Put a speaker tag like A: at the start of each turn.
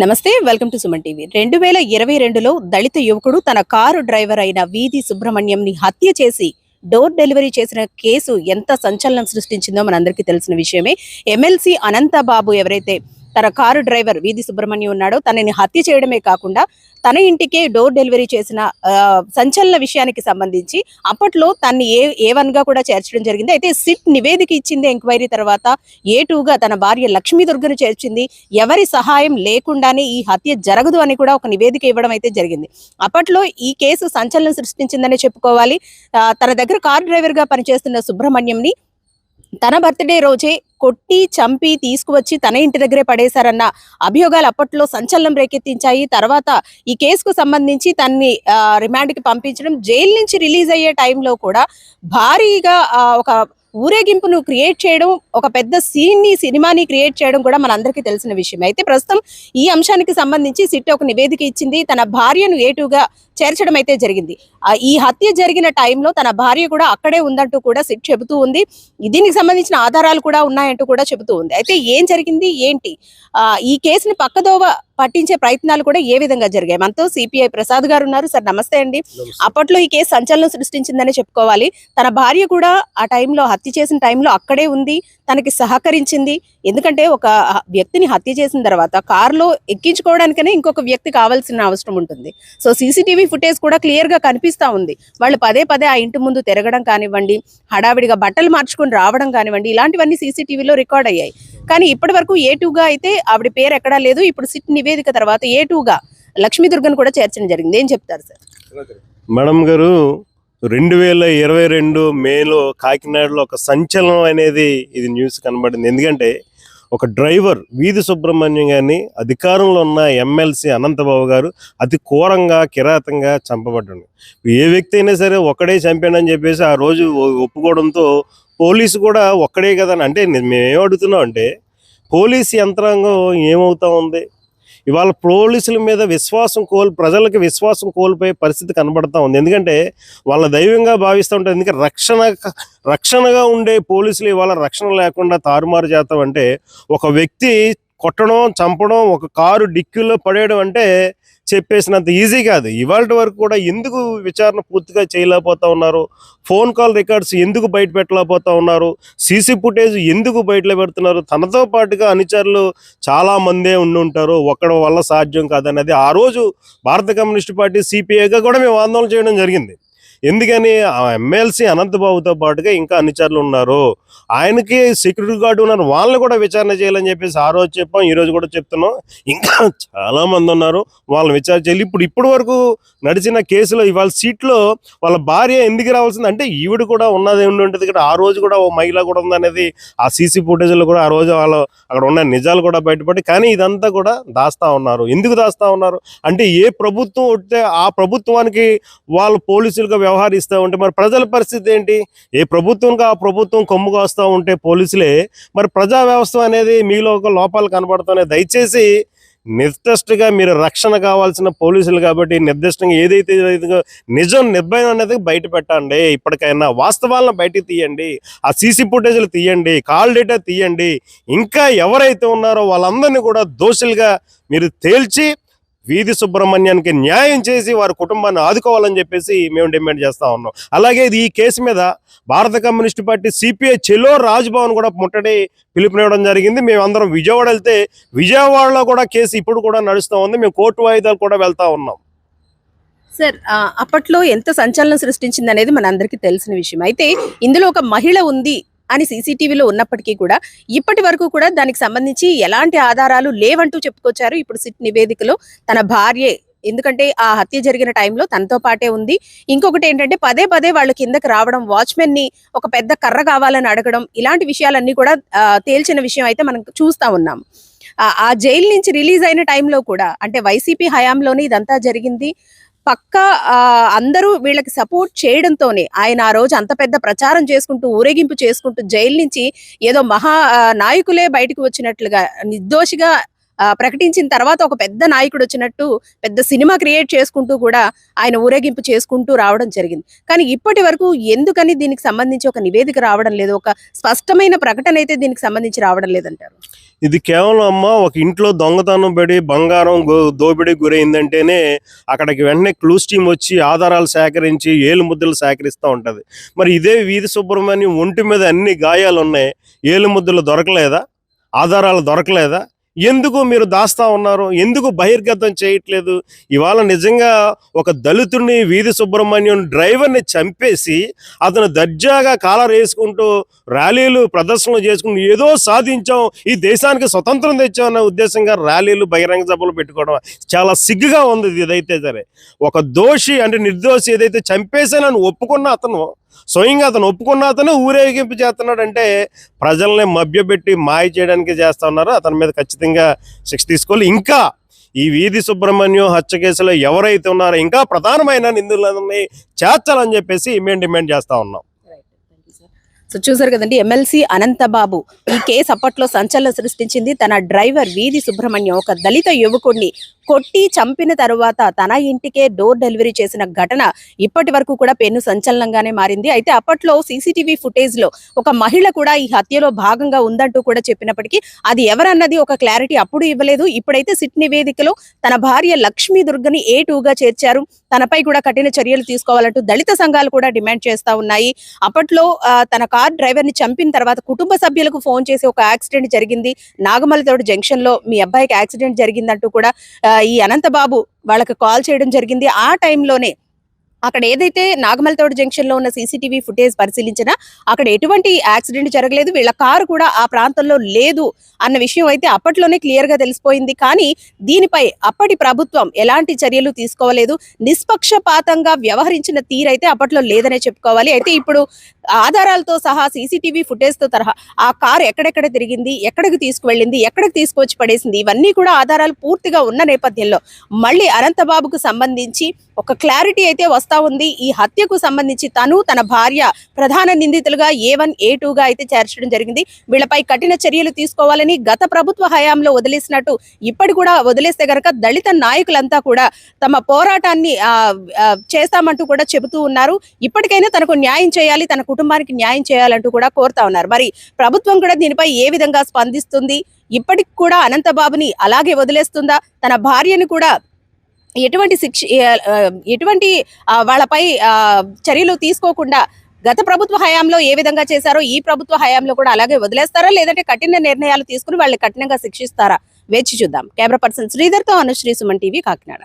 A: నమస్తే, welcome to Suman TV. 2022లో దళిత యువకుడు తన కారు డ్రైవర్ అయిన వీధి సుబ్రహ్మణ్యంని హత్య చేసి డోర్ డెలివరీ చేసిన కేసు ఎంత సంచలనం సృష్టించిందో మనందరికీ తెలిసిన విషయమే. ఎమ్మెల్సీ అనంతబాబు ఎవరైతే తన కారు డ్రైవర్ వీధి సుబ్రహ్మణ్యం ఉన్నాడో తనని హత్య చేయడమే కాకుండా తన ఇంటికే డోర్ డెలివరీ చేసిన సంచలన విషయానికి సంబంధించి అప్పట్లో తన్ని A1 గా కూడా చేర్చడం జరిగింది. అయితే సిట్ నివేదిక ఇచ్చింది ఎంక్వైరీ తర్వాత. A2 గా తన భార్య లక్ష్మీ దుర్గను చేర్చింది. ఎవరి సహాయం లేకుండానే ఈ హత్య జరగదు అని కూడా ఒక నివేదిక ఇవ్వడం అయితే జరిగింది. అప్పట్లో ఈ కేసు సంచలనం సృష్టించిందని చెప్పుకోవాలి. తన దగ్గర కార్ డ్రైవర్ గా పనిచేస్తున్న సుబ్రహ్మణ్యంని తన బర్త్డే రోజే కొట్టి చంపి తీసుకువచ్చి తన ఇంటి దగ్గరే పడేశారన్న అభియోగాలు అప్పట్లో సంచలనం రేకెత్తించాయి. తర్వాత ఈ కేసుకు సంబంధించి తన్ని రిమాండ్కి పంపించడం, జైలు నుంచి రిలీజ్ అయ్యే టైంలో కూడా భారీగా ఒక ఊరేగింపును క్రియేట్ చేయడం, ఒక పెద్ద సినిమాని క్రియేట్ చేయడం కూడా మనందరికీ తెలిసిన విషయం. అయితే ప్రస్తుతం ఈ అంశానికి సంబంధించి సిట్ ఒక నివేదిక ఇచ్చింది. తన భార్యను A2 గా చేర్చడం అయితే జరిగింది. ఈ హత్య జరిగిన టైంలో తన భార్య కూడా అక్కడే ఉందంటూ కూడా సిట్ చెబుతూ ఉంది. దీనికి సంబంధించిన ఆధారాలు కూడా ఉన్నాయంటూ కూడా చెబుతూ ఉంది. అయితే ఏం జరిగింది ఏంటి, ఈ కేసుని పక్కదోవ పట్టించే ప్రయత్నాలు కూడా ఏ విధంగా జరిగాయి? మనతో సిపిఐ ప్రసాద్ గారు ఉన్నారు. సార్ నమస్తే అండి. అప్పట్లో ఈ కేసు సంచలనం సృష్టించిందని చెప్పుకోవాలి. తన భార్య కూడా ఆ టైంలో హత్య చేసిన టైంలో అక్కడే ఉంది, తనకి సహకరించింది. ఎందుకంటే ఒక వ్యక్తిని హత్య చేసిన తర్వాత కారులో ఎక్కించుకోవడానికనే ఇంకొక వ్యక్తి కావాల్సిన అవసరం ఉంటుంది. సో CCTV ఫుటేజ్ కూడా క్లియర్ గా కనిపిస్తా ఉంది. వాళ్ళు పదే పదే ఆ ఇంటి ముందు తిరగడం కానివ్వండి, హడావిడిగా బట్టలు మార్చుకొని రావడం కానివ్వండి, ఇలాంటివన్నీ CCTVలో రికార్డ్ అయ్యాయి. కానీ ఇప్పటి వరకు A2 గా అయితే ఆవిడ పేరు ఎక్కడా లేదు. ఇప్పుడు సిట్ నివేదిక తర్వాత A2 గా లక్ష్మీ దుర్గను కూడా చేర్చడం జరిగింది. ఏం చెప్తారు సార్?
B: మేడం గారు, 2022 మేలో కాకినాడలో ఒక సంచలనం అనేది ఇది న్యూస్ కనబడింది. ఎందుకంటే ఒక డ్రైవర్ వీధి సుబ్రహ్మణ్యం గారిని అధికారంలో ఉన్న ఎమ్మెల్సీ అనంతబాబు గారు అతి ఘోరంగా కిరాతంగా చంపబడ్డాడు. ఏ వ్యక్తి అయినా సరే ఒక్కడే చంపాడని చెప్పేసి ఆ రోజు ఒప్పుకోవడంతో పోలీసు కూడా ఒక్కడే కదా అంటే మేమేం అడుగుతున్నాం అంటే పోలీసు యంత్రాంగం ఏమవుతా ఉంది? ఇవాళ పోలీసుల మీద ప్రజలకి విశ్వాసం కోల్పోయే పరిస్థితి కనబడతా ఉంది. ఎందుకంటే వాళ్ళ దైవంగా భావిస్తూ ఉంటారు. ఎందుకంటే రక్షణగా ఉండే పోలీసులు ఇవాళ రక్షణ లేకుండా తారుమారు చేస్తాం అంటే, ఒక వ్యక్తి కొట్టడం, చంపడం, ఒక కారు డిక్కీలో పడేయడం అంటే చెప్పేసినంత ఈజీ కాదు. ఇవాళ వరకు కూడా ఎందుకు విచారణ పూర్తిగా చేయలేకపోతా ఉన్నారు? ఫోన్ కాల్ రికార్డ్స్ ఎందుకు బయట పెట్టలేకపోతా ఉన్నారు? సీసీ ఫుటేజ్ ఎందుకు బయటలో పెడుతున్నారు? తనతో పాటుగా అనుచరులు చాలా మందే ఉండుంటారు, ఒక్కడి వల్ల సాధ్యం కాదన్నది ఆ రోజు భారత కమ్యూనిస్ట్ పార్టీ CPIగా కూడా మేము ఆందోళన చేయడం జరిగింది. ఎందుకని ఆ ఎమ్మెల్సీ అనంతబాబుతో పాటుగా ఇంకా అనుచరులు ఉన్నారు, ఆయనకి సెక్యూరిటీ గార్డు ఉన్నారు, వాళ్ళని కూడా విచారణ చేయాలని చెప్పేసి ఆ రోజు చెప్పాం, ఈరోజు కూడా చెప్తున్నాం. ఇంకా చాలామంది ఉన్నారు, వాళ్ళని విచారణ చేయాలి. ఇప్పటి వరకు నడిచిన కేసులో ఇవాళ సీట్లో వాళ్ళ భార్య ఎందుకు రావాల్సింది అంటే ఈవిడ కూడా ఉన్నది ఉంటుంది కదా. ఆ రోజు కూడా ఓ మహిళ కూడా ఉందనేది ఆ CC ఫుటేజ్లో కూడా ఆ రోజు వాళ్ళు అక్కడ ఉన్న నిజాలు కూడా బయటపడి, కానీ ఇదంతా కూడా దాస్తా ఉన్నారు. ఎందుకు దాస్తా ఉన్నారు అంటే ఏ ప్రభుత్వం ఉంటే ఆ ప్రభుత్వానికి వాళ్ళు పోలీసులుగా వ్యవహరిస్తూ ఉంటే మరి ప్రజల పరిస్థితి ఏంటి? ఏ ప్రభుత్వంగా ఆ ప్రభుత్వం కొమ్ముగా వస్తూ ఉంటే పోలీసులే, మరి ప్రజా వ్యవస్థ అనేది మీలో ఒక లోపాలు కనబడుతున్నాయి. దయచేసి నిర్దిష్టంగా మీరు రక్షణ కావాల్సిన పోలీసులు కాబట్టి నిర్దిష్టంగా ఏదైతే నిజం నిర్భయం అనేది బయట పెట్టండి. ఇప్పటికైనా వాస్తవాలను బయటకు తీయండి, ఆ CC ఫుటేజ్లు తీయండి, కాల్ డేటా తీయండి. ఇంకా ఎవరైతే ఉన్నారో వాళ్ళందరినీ కూడా దోషులుగా మీరు తేల్చి వీధి సుబ్రహ్మణ్యానికి న్యాయం చేసి వారి కుటుంబాన్ని ఆదుకోవాలని చెప్పేసి మేము డిమాండ్ చేస్తూ ఉన్నాం. అలాగే ఈ కేసు మీద భారత కమ్యూనిస్ట్ పార్టీ CPI చెలో రాజ్భవన్ కూడా ముట్టడి పిలుపునివ్వడం జరిగింది. మేమందరం విజయవాడ వెళ్తే విజయవాడలో కూడా కేసు ఇప్పుడు కూడా నడుస్తూ ఉంది. మేము కోర్టు వాయిదాలు కూడా వెళ్తా ఉన్నాం.
A: సార్, అప్పట్లో ఎంత సంచలనం సృష్టించింది అనేది మనందరికీ తెలిసిన విషయం. అయితే ఇందులో ఒక మహిళ ఉంది అని CCTVలో ఉన్నప్పటికీ కూడా ఇప్పటి వరకు కూడా దానికి సంబంధించి ఎలాంటి ఆధారాలు లేవంటూ చెప్పుకొచ్చారు. ఇప్పుడు సిట్ నివేదికలో తన భార్యే, ఎందుకంటే ఆ హత్య జరిగిన టైంలో తనతో పాటే ఉంది. ఇంకొకటి ఏంటంటే పదే పదే వాళ్ళు కిందకి రావడం, వాచ్మెన్ ని ఒక పెద్ద కర్ర కావాలని అడగడం, ఇలాంటి విషయాలన్నీ కూడా తేల్చిన విషయం అయితే మనం చూస్తా ఉన్నాం. ఆ జైలు నుంచి రిలీజ్ అయిన టైంలో కూడా, అంటే వైసీపీ హయాంలోనే ఇదంతా జరిగింది. పక్కా అందరూ వీళ్ళకి సపోర్ట్ చేయడంతోనే ఆయన ఆ రోజు అంత పెద్ద ప్రచారం చేసుకుంటూ, ఊరేగింపు చేసుకుంటూ జైలు నుంచి ఏదో మహా నాయకులే బయటకు వచ్చినట్లుగా, నిర్దోషిగా ప్రకటించిన తర్వాత ఒక పెద్ద నాయకుడు వచ్చినట్టు పెద్ద సినిమా క్రియేట్ చేసుకుంటూ కూడా ఆయన ఊరేగింపు చేసుకుంటూ రావడం జరిగింది. కానీ ఇప్పటి వరకు ఎందుకని దీనికి సంబంధించి ఒక నివేదిక రావడం లేదు, ఒక స్పష్టమైన ప్రకటన అయితే దీనికి సంబంధించి రావడం లేదంటారు?
B: ఇది కేవలం అమ్మ ఒక ఇంట్లో దొంగతనం పడి బంగారం దోపిడీ గురైందంటేనే అక్కడికి వెంటనే క్లూస్ టీమ్ వచ్చి ఆధారాలు సేకరించి ఏలు ముద్దలు సేకరిస్తూ ఉంటుంది. మరి ఇదే వీధి సుబ్రహ్మణ్యం ఒంటి మీద అన్ని గాయాలు ఉన్నాయి, ఏలు ముద్దలు దొరకలేదా, ఆధారాలు దొరకలేదా? ఎందుకు మీరు దాస్తా ఉన్నారు? ఎందుకు బహిర్గతం చేయట్లేదు? ఇవాళ నిజంగా ఒక దళితుడిని వీధి సుబ్రహ్మణ్యం డ్రైవర్ని చంపేసి అతను దర్జాగా కాలర్ వేసుకుంటూ ర్యాలీలు ప్రదర్శనలు చేసుకుంటూ ఏదో సాధించాం, ఈ దేశానికి స్వతంత్రం తెచ్చాం అన్న ఉద్దేశంగా ర్యాలీలు బహిరంగ సభలు పెట్టుకోవడం చాలా సిగ్గుగా ఉంది. ఇదైతే సరే ఒక దోషి అంటే నిర్దోషి ఏదైతే చంపేసానని ఒప్పుకున్న అతను, స్వయంగా అతను ఒప్పుకున్న అతను ఊరేగింపు చేస్తున్నాడంటే ప్రజల్ని మభ్యపెట్టి మాయ చేయడానికి చేస్తా ఉన్నారు. అతని మీద ఖచ్చితంగా శిక్ష తీసుకోవాలి. ఇంకా ఈ వీధి సుబ్రహ్మణ్యం హత్య కేసులో ఎవరైతే ఉన్నారో ఇంకా ప్రధానమైన నిందితులని చేర్చాలని చెప్పేసి మేము డిమాండ్ చేస్తా ఉన్నాం.
A: సో చూసారు కదండి, ఎమ్మెల్సీ అనంతబాబు ఈ కేసు అప్పట్లో సంచలనం సృష్టించింది. తన డ్రైవర్ వీధి సుబ్రహ్మణ్యం ఒక దళిత యువకుడిని కొట్టి చంపిన తరువాత తన ఇంటికే డోర్ డెలివరీ చేసిన ఘటన ఇప్పటి వరకు కూడా పెను సంచలనంగానే మారింది. అయితే అప్పట్లో సీసీటీవీ ఫుటేజ్ లో ఒక మహిళ కూడా ఈ హత్యలో భాగంగా ఉందంటూ కూడా చెప్పినప్పటికీ అది ఎవరన్నది ఒక క్లారిటీ అప్పుడు ఇవ్వలేదు. ఇప్పుడైతే సిట్ నివేదికలో తన భార్య లక్ష్మీ దుర్గని A2గా చేర్చారు. తనపై కూడా కఠిన చర్యలు తీసుకోవాలంటూ దళిత సంఘాలు కూడా డిమాండ్ చేస్తా ఉన్నాయి. అప్పట్లో తన కార్ డ్రైవర్ ని చంపిన తర్వాత కుటుంబ సభ్యులకు ఫోన్ చేసి ఒక యాక్సిడెంట్ జరిగింది, నాగమల్లితోడు జంక్షన్ లో మీ అబ్బాయికి యాక్సిడెంట్ జరిగిందంటూ కూడా ఈ అనంతబాబు వాళ్ళకి కాల్ చేయడం జరిగింది. ఆ టైంలోనే అక్కడ ఏదైతే నాగమల్తోడు జంక్షన్ లో ఉన్న సీసీటీవీ ఫుటేజ్ పరిశీలించినా అక్కడ ఎటువంటి యాక్సిడెంట్ జరగలేదు, వీళ్ళ కారు కూడా ఆ ప్రాంతంలో లేదు అన్న విషయం అయితే అప్పట్లోనే క్లియర్ గా తెలిసిపోయింది. కానీ దీనిపై అప్పటి ప్రభుత్వం ఎలాంటి చర్యలు తీసుకోవలేదు, నిష్పక్షపాతంగా వ్యవహరించిన తీరైతే అప్పట్లో లేదనే చెప్పుకోవాలి. అయితే ఇప్పుడు ఆధారాలతో సహా సీసీటీవీ ఫుటేజ్ తో తరహా ఆ కారు ఎక్కడెక్కడ తిరిగింది, ఎక్కడికి తీసుకువెళ్ళింది, ఎక్కడికి తీసుకొచ్చి పడేసింది, ఇవన్నీ కూడా ఆధారాలు పూర్తిగా ఉన్న నేపథ్యంలో మళ్ళీ అనంతబాబుకు సంబంధించి ఒక క్లారిటీ అయితే వస్తా ఉంది. ఈ హత్యకు సంబంధించి తను తన భార్య ప్రధాన నిందితులుగా A1 A2గా అయితే చేర్చడం జరిగింది. వీళ్ళపై కఠిన చర్యలు తీసుకోవాలని గత ప్రభుత్వ హయాంలో వదిలేసినట్టు ఇప్పటి కూడా వదిలేస్తే గనక దళిత నాయకులంతా కూడా తమ పోరాటాన్ని చేస్తామంటూ కూడా చెబుతూ ఉన్నారు. ఇప్పటికైనా తనకు న్యాయం చేయాలి, తన కుటుంబానికి న్యాయం చేయాలంటూ కూడా కోరుతా ఉన్నారు. మరి ప్రభుత్వం కూడా దీనిపై ఏ విధంగా స్పందిస్తుంది? ఇప్పటికి కూడా అనంతబాబుని అలాగే వదిలేస్తుందా? తన భార్యను కూడా ఎటువంటి వాళ్ళపై చర్యలు తీసుకోకుండా గత ప్రభుత్వ హయాంలో ఏ విధంగా చేశారో ఈ ప్రభుత్వ హయాంలో కూడా అలాగే వదిలేస్తారా, లేదంటే కఠిన నిర్ణయాలు తీసుకుని వాళ్ళని కఠినంగా శిక్షిస్తారా? వేచి చూద్దాం. కెమెరా పర్సన్ శ్రీధర్తో అనుశ్రీ, సుమన్ టీవీ, కాకినాడ.